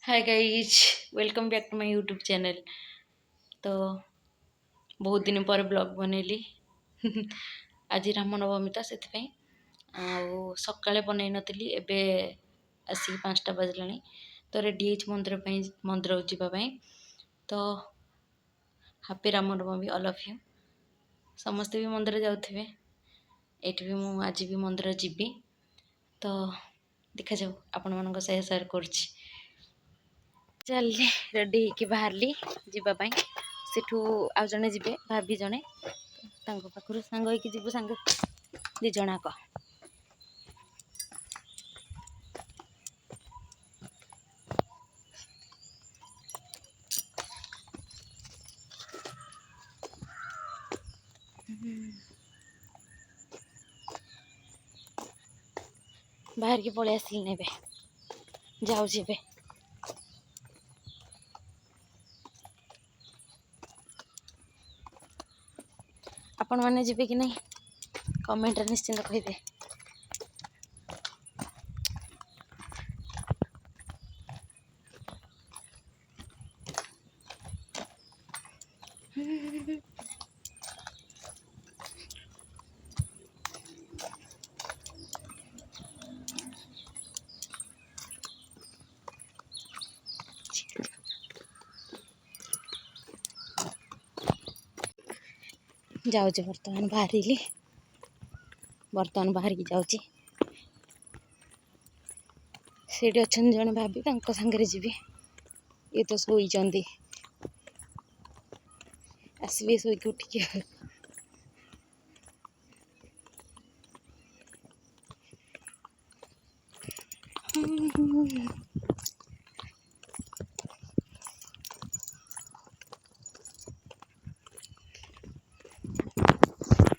Hi guys, welcome back to my YouTube channel. तो बहुत दिन पर ब्लॉग बनैली। आज रामनवमी तो से सकाଳେ बनई नथिली, एबे आसिक 5टा बजलानी। तो रेडी मंदिर जावाई। तो happy Ramnavami all of you. समस्ते भी मंदिर जाउथिबे। एठी भी मु आज भी मंदिर जीवी। तो देखा जाऊ आपण मानक सह शेयर करछि। चलली रेडी होइकी बाहरली जीवाई। सेठू आउ जने जीवे भाभी जने, तांको पाखरु सांग होइकी जीवु सांग दी जणाक। बाहर की पळे आसिल नेबे जाऊ जीवे। आपण माने जीवे कि नहीं कमेंट रे निश्चिंत कहिबे। जाऊँ बर्तमान बाहरी बर्तमान बाहर की जाऊँ। सेठी अच्छा जन भाभी सांगे जीवी। ये तो शोई आसबे शोक उठिकी।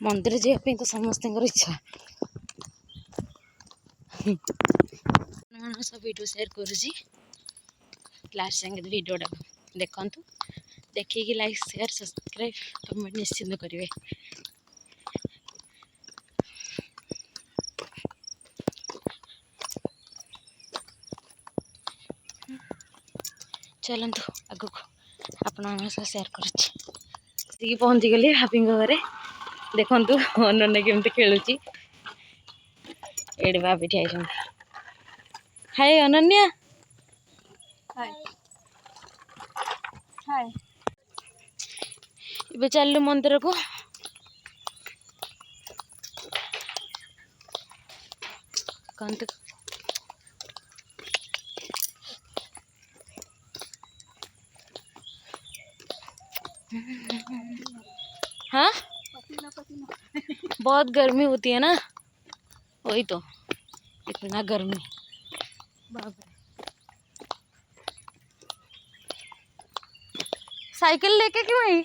मंदिर जावाई तो समस्त इच्छा। सब वीडियो शेयर करुँची। लास्ट संगे वीडियोटा देखु। देखिए लाइक शेयर सब्सक्राइब कमेंट निश्चिंत करेंगे। चलतु आग को आपण शेयर कर पहुँची गली भाभी घरे। देखु अनन्या केमती खेलुची। एडे भाभी ठिया। हाय अनन्या। हाय हाय। इबे चलु मंदिर को। कहतु हाँ, बहुत गर्मी होती है ना, वही तो इतना गर्मी। बाप रे। साइकिल लेके क्यों आई?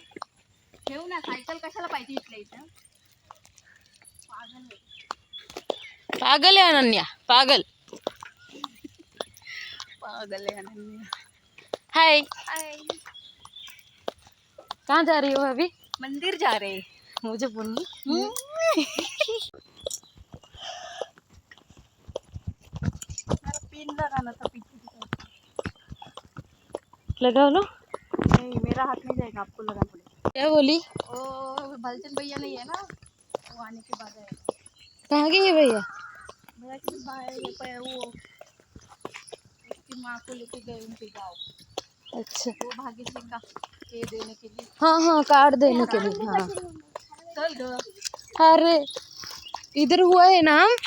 ठेवू ना, सायकल कशाला पाहिजे इथल्या इथं? पागल है अनन्या, पागल। पागल है अनन्या। हाय। हाय। कहाँ जा रही हो अभी? मंदिर जा रहे। मुझे बोल। मेरा पिन लगाना था पीछे की साइड। लगा लो। नहीं, मेरा हाथ नहीं जाएगा, आपको लगाना पड़ेगा। क्या बोली? ओ भलचन भैया नहीं है ना, वो आने के बाद आएगा। कहाँ गए भैया? भैया के बाहर वो उसकी माँ को लेके गए उनके गाँव। अच्छा। वो भाग्यश्री का ये देने के लिए। हाँ हाँ, कार्ड देने के लिए। हाँ। चल गो। अरे इधर हुआ है ना? अभी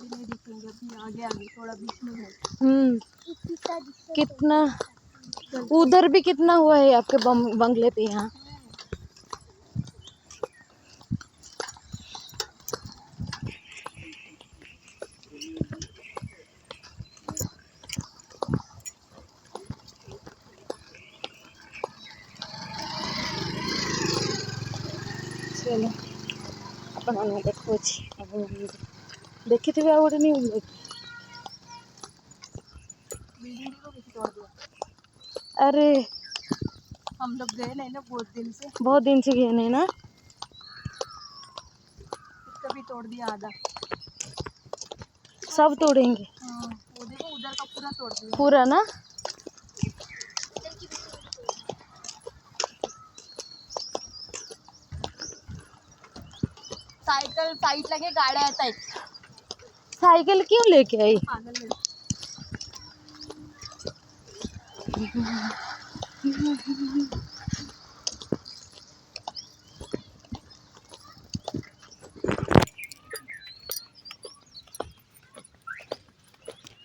नहीं दिखेंगे, अभी आगे आगे थोड़ा बीच में है। कितना उधर भी कितना हुआ है आपके बंगले पे यहाँ? चलो अपन देखो देखी थे आ गोटे नहीं बिल्डिंग को भी तोड़ दिया। अरे हम लोग गए नहीं ना बहुत दिन से गए नहीं ना। कभी तोड़ दिया आधा। सब तोड़ेंगे हाँ, वो देखो उधर का पूरा तोड़ दिया। पूरा ना। साइकिल साइड लगे गाड्या येत आहेत। साइकिल क्यों लेके आई? पागल है।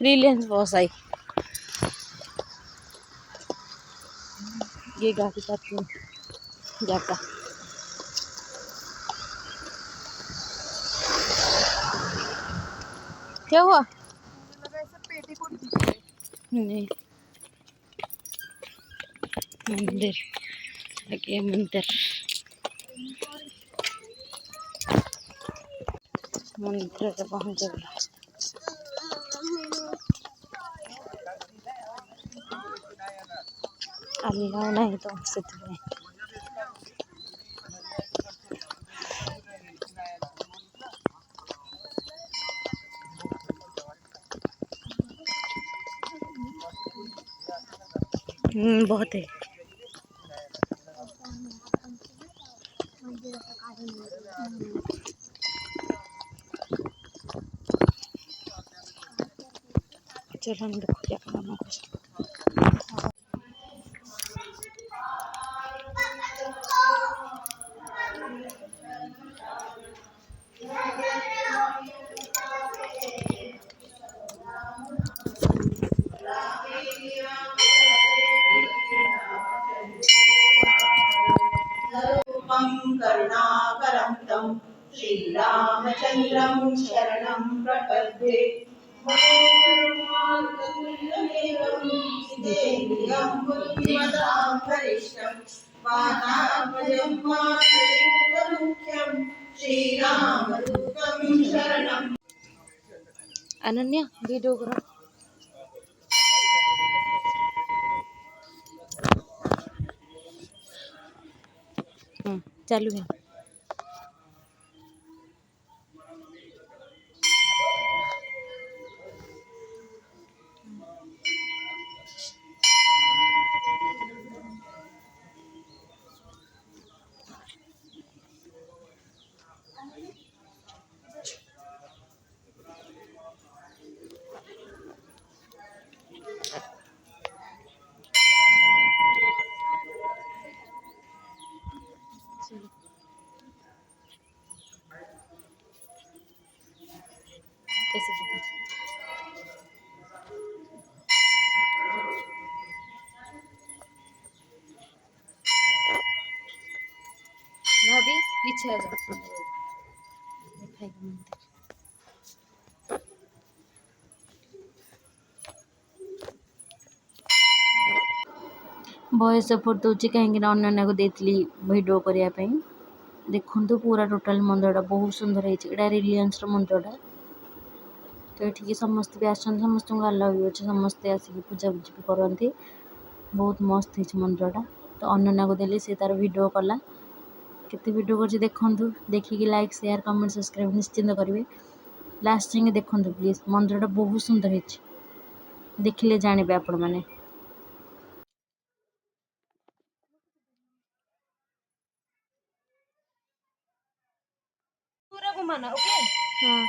रिलायंस बॉस आई। ये गाड़ी पार्किंग जाता। क्या हुआ? मुझे लगा ऐसे पेटी को नीचे। नहीं, मंदिर आगे मंदिर मंदिर रे पहुंच गया। अल्लाह नहीं तो ସେଥିପାଇଁ बहुत है। चलो हम देखो क्या करना है। रूपं करुणाकरं तं श्रीरामचन्द्रं शरणं प्रपद्ये। मनोजवं सिद्धेन्द्रियं बुद्धिमतां वरिष्ठं वातात्मजं मातरिक्तमुख्यं श्रीरामदूतं शरणं। अनन्या वीडियो करो। चालू है। कैसे भाभी पीछे आ जाओ। वॉइस सपोर्ट दूसरी कहीं अनन्या को देती वीडियो करने। देखु पूरा टोटाल मंदिर बहुत सुंदर है। रिलायंस मंदिर तो ये समस्त भी आसते समस्त आलाउ भी अच्छे समस्ते आसिक पूजा पूजी भी करती। बहुत मस्त है मंदिर तो अनन्या को देली सी तार वीडियो कला केते वीडियो कर देखु देखिए लाइक शेयर कमेंट सब्सक्राइब निश्चिंत करेंगे। लास्ट जाए देखु प्लीज मंदिर बहुत सुंदर है देखिले जाने आपण मैंने। पूरा घुमाना ओके। हाँ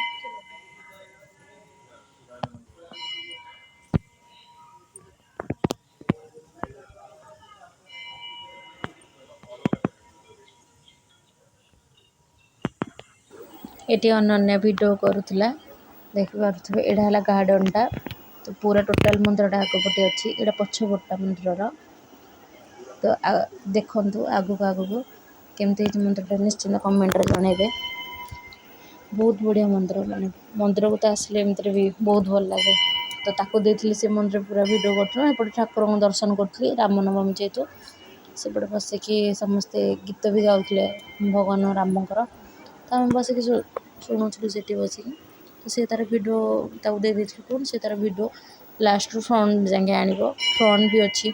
ये अनन्या वीडियो करुला देखिपे एटा है गार्डन टा तो पूरा टोटाल मंदिर आगपटे अच्छी एटा पछपटा मंदिर तो देखु आगक आगक केमती मंदिर निश्चिंत कमेंट जनइबे। बहुत बढ़िया मंदिर माने मंदिर को तो आसले एमती भी बहुत भल लगे तो ताको देती से मंदिर पूरा वीडियो कर ठाकुर को दर्शन करी रामनवमी जेहेतु सेपटे बसिकी समस्ते गीत भी गाते भगवान रामकर तो आम बसिक शुणुलु से बसिक तो सी तार वीडियो दे कौन से तार वीडियो लास्ट रू फ्रंट जाके आण फ्रंट भी अच्छी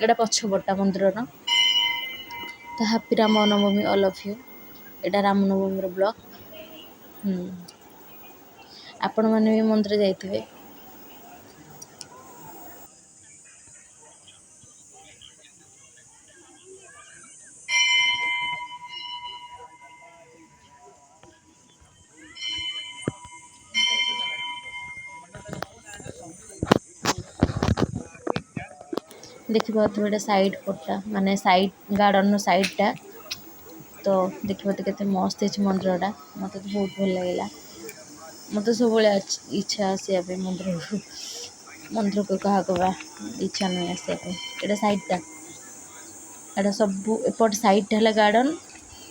एटा पछपटा मंदिर तो happy Ramnavami all of you. एटा रामनवमी ब्लॉग आपण मैंने भी मंदिर जाइए। देखिए साइड पटा माने साइड गार्डन साइडटा तो देखिए केते मस्त है मंदिरटा मत तो बहुत भल लगे मत सब इच्छा आसपा मंदिर को क्या कहवा इच्छा नहीं आसपा ये साइडटा एटा सब एपट साइडटा है गार्डन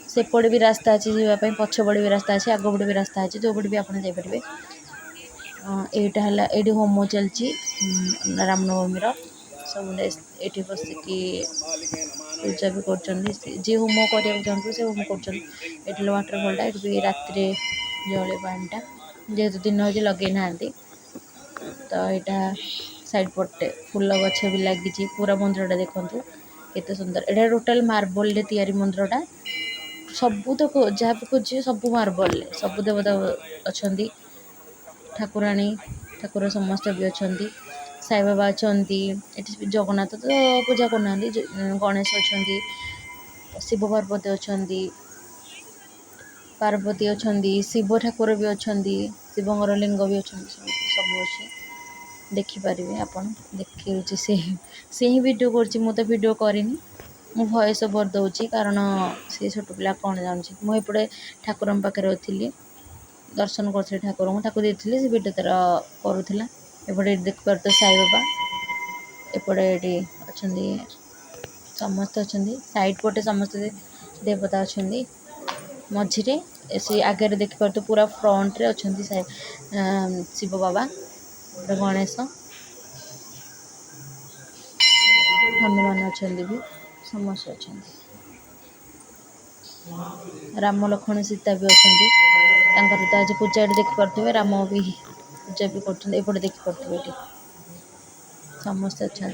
सेपटे भी रास्ता अच्छी जावाई पछपटे भी रास्ता अच्छे आगपटे भी रास्ता अच्छे जो पटे भी आप जापारे। यहाँ है ये होम चलती रामनवमी सब ये बसिकी पूजा भी कर जी होम करने चाहते से होम कर वाटरफॉलटा ये भी रात जले पानीटा जेहेतु दिन हो लगे ना तो यहाँ साइड पटे फूल गछ भी लगी पूरा मंदिरटा देखु केते सुंदर एटा टोटाल मार्बल तैयारी मंदिरटा सबू तो जहाँ भी खोजे सब मार्बल सब देवता अच्छा ठाकुराणी ठाकुर समस्त भी अच्छा साई बाबा अच्छा ये जगन्नाथ तो पूजा करना गणेश अच्छा शिव पार्वती अच्छा पार्वती अच्छा शिव ठाकुर भी अच्छा शिवंर लिंग भी अच्छा सब अच्छे देखिपारे आपन देखिए से ही वीडियो कर मु तो वीडियो करनी मु वॉइस ओवर दूसरी कारण से छोट पिला कौन जानूँ मुझे ठाकुर पाखे थी दर्शन कर ठाकुर को देती से वीडियो तार करूला एपटे देख पारे साई बाबा एपटे ये अच्छा समस्त अच्छा साइड पटे समस्त देवता अच्छा मझे से आगे देखिपार पूरा फ्रंट रे अच्छा शिव बाबा गणेश हनुमान अच्छा भी समस्त अच्छा राम लक्ष्मण सीता भी अच्छा तो आज पूजा देखिपे राम भी पूजा भी करपटे देखिपे ये समस्त अच्छा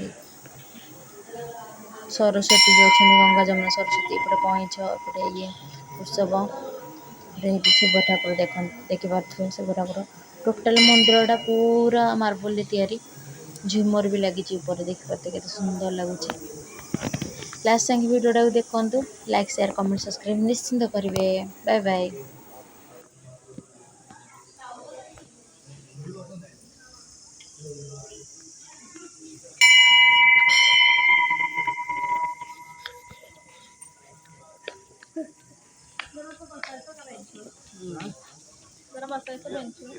सरस्वती भी अच्छा गंगा जमुना सरस्वती एपटे कईछ एपटे ये उत्सव शिव ठाकुर देखिपे शिव ठाकुर टोटाल मंदिरटा पूरा मार्बल तैयारी झुमर भी लगी ऊपर देखिपे के सुंदर लगुच लास्ट जाए वीडियोटा देखु लाइक शेयर कमेंट सब्सक्राइब निश्चिंत करेंगे। Bye bye. जरा बसायचं बेंचवर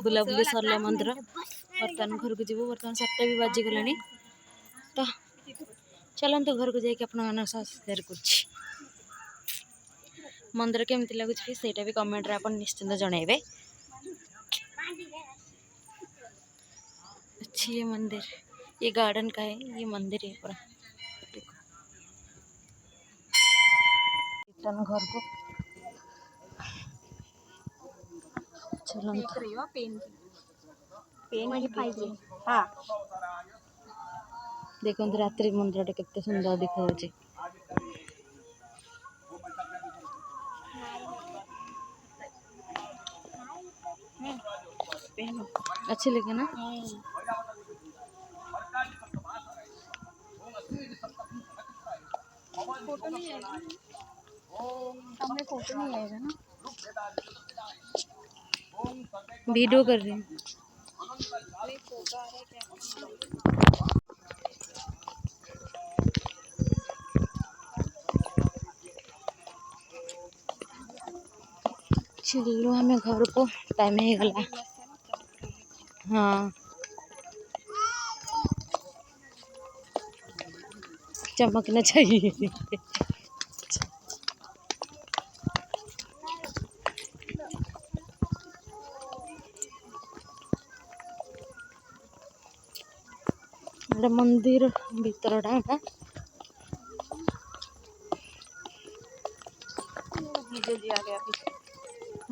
बुलाबुली सरला मंदिर बर्तमान घर को जीव बर्तमान 7टा भी बाजीगला तो चलते घर को जाकि आपण शेयर कर मंदिर केमती लगुच सेटा भी कमेंट रे आपण निश्चिंत जनइबे। अच्छी ये मंदिर ये गार्डन का है ये मंदिर है पूरा रिटर्न घर को चलो पेन हाँ देखो रात्रि मंदिर केते सुंदर दिखा अच्छे लगे ना। फोटो नहीं आएगा हमें फोटो नहीं आएगा ना वीडियो कर रही हूँ। चलो हमें घर को टाइम ही गला। हाँ चमकना चाहिए। ଏଟା मंदिर ଭିतरटा एटा जीजा जी आ गए अभी।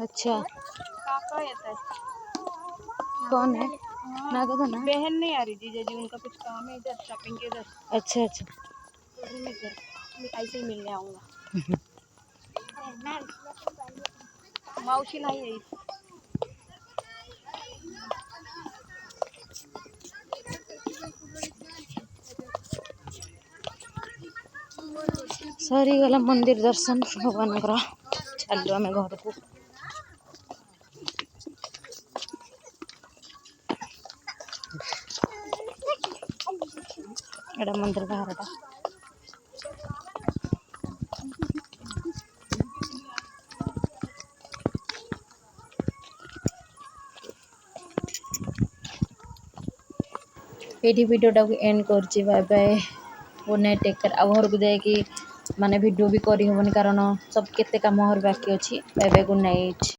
अच्छा काका येता है। कौन है हाँ, ना तो ना बहन नहीं आ रही जीजा जी, उनका कुछ काम है इधर शॉपिंग के इधर। अच्छा अच्छा तो अभी मैं घर मैं ऐसे ही मिलने आऊँगा। मावशी नाही है इथे। सरी गला मंदिर दर्शन भगवान चलो आम घर को एटा मंदिर बाहरटा ये वीडियोटा को एंड कर bye bye good night take care आ घर को जाकि माने वीडियो भी करी होबनी कारण सब केते काम बाकी अच्छी बाय बाय गुड नाइट।